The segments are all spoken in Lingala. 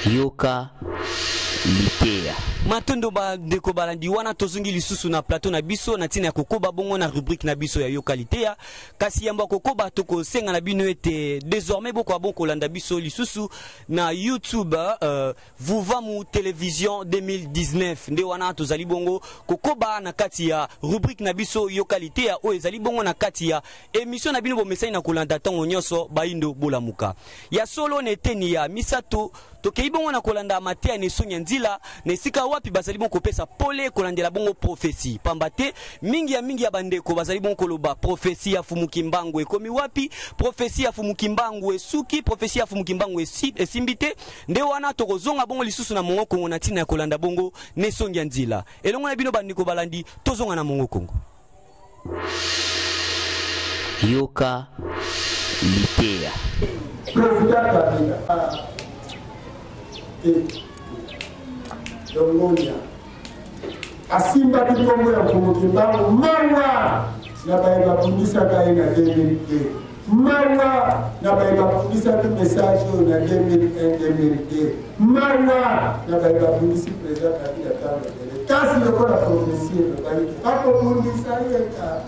Yoka Litea. Matondo ba deko balandi wana tozungi lisusu na plateau na biso na tina ya kokoba bongo na rubrique na biso ya Yoka Litea. Kasi yamba kokoba toko senga na bino ete désormais boko bon kolanda biso lisusu na YouTube Vuvamu Télévision 2019. Nde wana tozali bongo kokoba na kati ya rubrique na biso Yoka Litea o ezali bongo na kati ya émission na bino bo message na kolanda tango nyoso baindo bolamuka. Ya solo neteni ya misato tokei bongo na kolanda matea ne sonya nzila ne sika wapi bazali bongo kopesa pole kolandela bongo prophétie pambate mingi ya bandeko bazali bongo koloba prophétie ya fumuki mbangu ekomi wapi prophétie ya fumuki mbangu esuki prophétie ya fumuki mbangu esimbite nde wana tokozonga bongo lisusu na mongo kongo na tina ya kolanda bongo ne sonya nzila elongo na bino bandeko balandi tozonga na mongo kongo Yoka Litea. Dongonia asimba kikombo ya kumukimbangu mawa na baiba kundisa kaina 2000 mawa na baiba kundisa ki message na 2001 mawa na baiba kundisi president kabila tano kasi yokola prophecy bali hapo kundisa yeka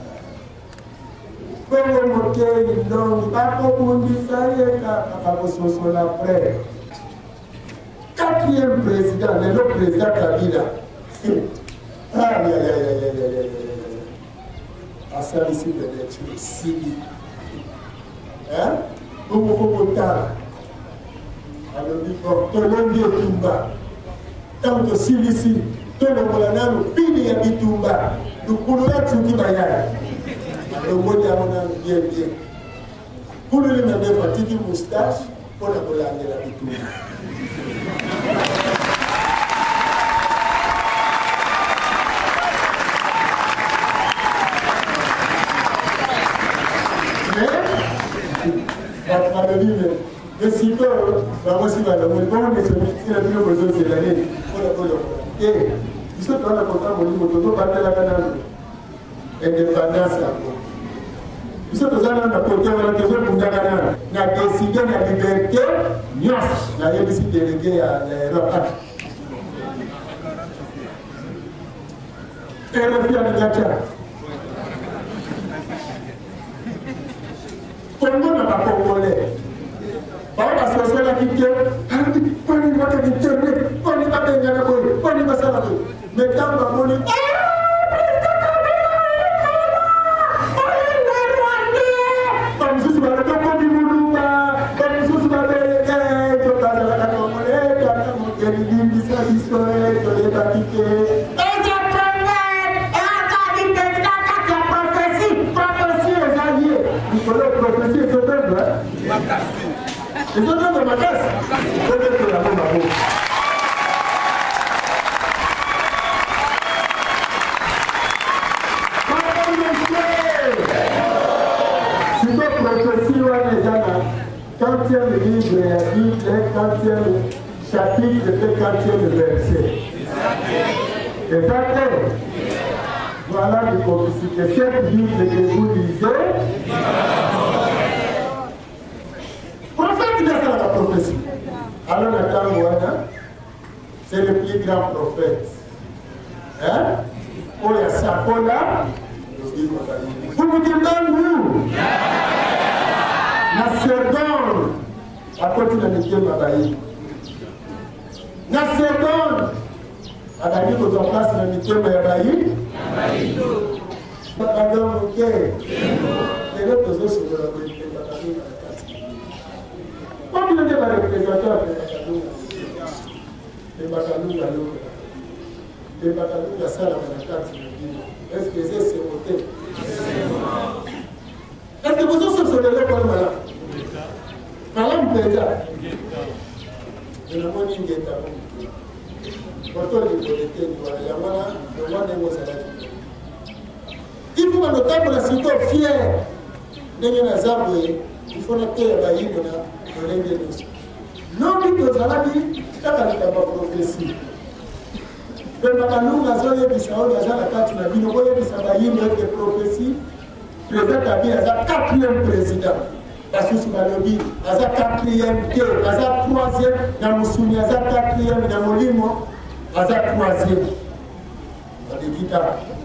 Kongo motei ndongi hapo kundisa yeka hapo sosola pre quatrième président, le président Kabila. Aïe, aïe. À ça ici, peut-être, Sidi. Hein? Comme au Bogota. Alors, Tolombi et Tumba. Tant que Silici, Tolobolana, le Pini et Bitumba. Nous pouvons être sur Kibayay. Le mot d'Amona, bien. Pour le même fatigue moustache, pour la Bolande et la Bitumba. Le site, aussi va le monde de celui-ci, la vie aux besoins de l'année. Et ils sont dans le contrat, on dit, on doit battre la canane. Indépendance. Ils sont dans le côté, on a besoin de Mundagana. On a décidé la liberté, Nios, la réalité déléguée à l'Europe. Et le fier de Gacha. Congo n'a pas congolais. Par exemple, si on a quitté, on va quitter, on va bien gagner, on va s'en aller. Mais quand on va mourir, comme si tu vas le faire du boulot, comme si tu vas le faire, tu vas aller à la congolais, tu vas aller à l'histoire, tu vas aller quitter. Prophétie est sauveuse, hein? Ils sont dans ma caisse. Je vais te la bombe à vous. Si tu prophétie, quand tu as le livre, quand tu as le chapitre, quand tu as le verset. Et d'accord? Voilà les prophéties. Cette Bible que vous lisez, prophète, il a fait la prophétie. Alors, Nathan, c'est le plus grand prophète. Hein? Oh, il y a Sakola. Vous me dites vous? La seconde, à côté de la mission Mabaï. La seconde, à la mission de place de la mission Mabaï. Madame, ok. Et l'autre, c'est sur la politique. Comme il y a des représentants de Bakalou, les Bakalou, la salle à la carte, est-ce que c'est voté? Est-ce que vous êtes sur le level là? Madame Pédia, je ne vois pas d'Ingeta. Pourtant, les politiques, il y a un il faut que nous la cité fière de Nazaboué, il faut noter la baïe de l'Indénius. L'homme que Zalabi, c'est la prophétie. Le Makalou, la zone de Sao, la carte, la vie, de sa baïe de prophétie, le président Kabila, la 4e président. basusu balobi aza 4e te aza 3e na mosuni aza 4e na molimo aza 3e badekita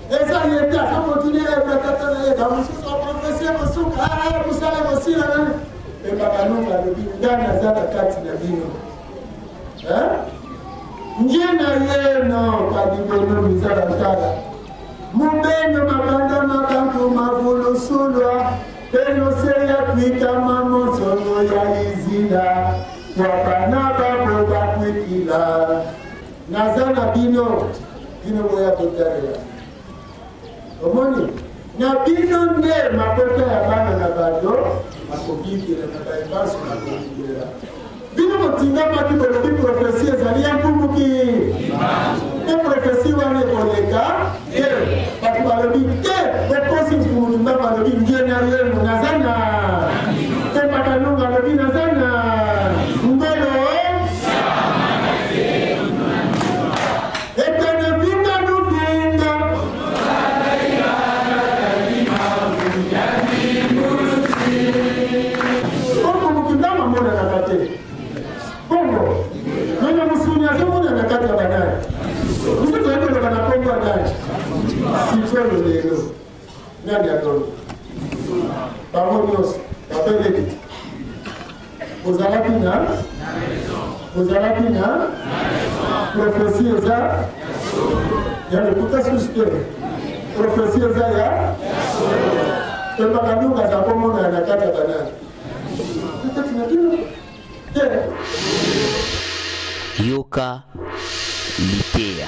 eza yete aza continue ebakata na ye bamosusu baprofesie mosuka kusala mosila nani mpe bakalonga alobi ndani aza na kati na bino ngie na ye no kadibeno miza bantala mubeno mabanda makantu mavulusulwa Penoseya kwika mamosongo ya izina Wapana babo bakwikila Nazana bino boya totarela Omoni na bino nde mapota ya bana na bado Makobikila na baibasu na kubikila Bino motinga maki bolobi profesi ezali ya mpunguki Te profesi wane koleka Batu balobi te Bekosi mpungutumba balobi ngena yemu nazana Te patanunga balobi nazana Ngolo Etene vinga nuvinga Kongo mukindama mwana na kate Kongo Mwenye musunya zemuna na kate ya banani Mwisito yako na Kongo ya nani Sifelo lelo Nani ya dono Pamonios Papeleki Ozalaki na Profesi eza Yane kuta suste Profesi eza ya Tepakanunga za pomona ya nakata banani Nakati na dino Yoka Litea.